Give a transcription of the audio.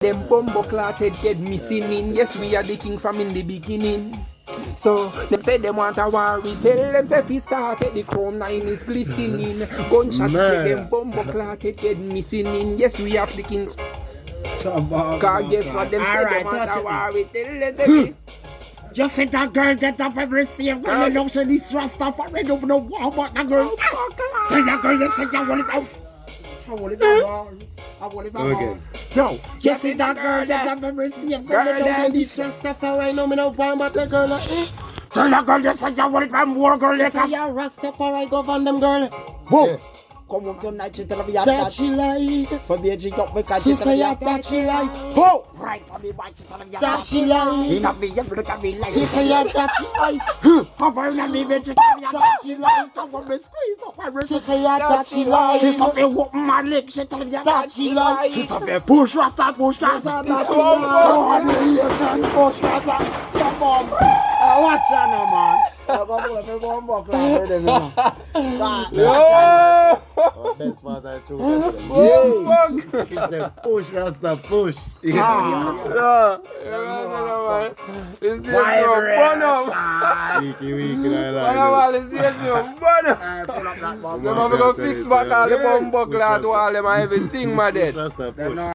Them bumbo clotted get missing in. Yes, we are the king from in the beginning. So, them say them want a war. We tell them say we started. The chrome 9 is glistening. Gunshot with them bumbo clotted get missing in. Yes, we have the king. Cause guess what them say them want a war. We tell them say just said that girl that I've ever seen. Girl, you know, so this Rastafari don't know what about that girl. Tell that girl you said you want it out. I want it out. I want it out. No, you see that girl that I've ever seen. Girl, you know, so this Rastafari don't know what about that girl. Tell that girl you said you want it out. More girl, you say you're Rastafari govern them girl. Whoa. Come on tonight, she tell me that she like. For the edge up because she say that she like. Oh, right on the bike, she tell me that she like. In a me, you look at me like. She say that she like. Cover in me, bitch, she tell me that she like. Come on, me squeeze up my wrist. She say that she like. She say whoop my leg, she tell me that she like. She say push Rasta, push Rasta. Oh, listen, push Rasta. Come on. Watch out now, man. I'm going to put a bomb box like this. Best part I chose. She said, push, Rasta, push. It's so fun up. Weaky, I like it. It's so fun up. I'm going to fix back all the bomb buckler to all them and everything, my dead.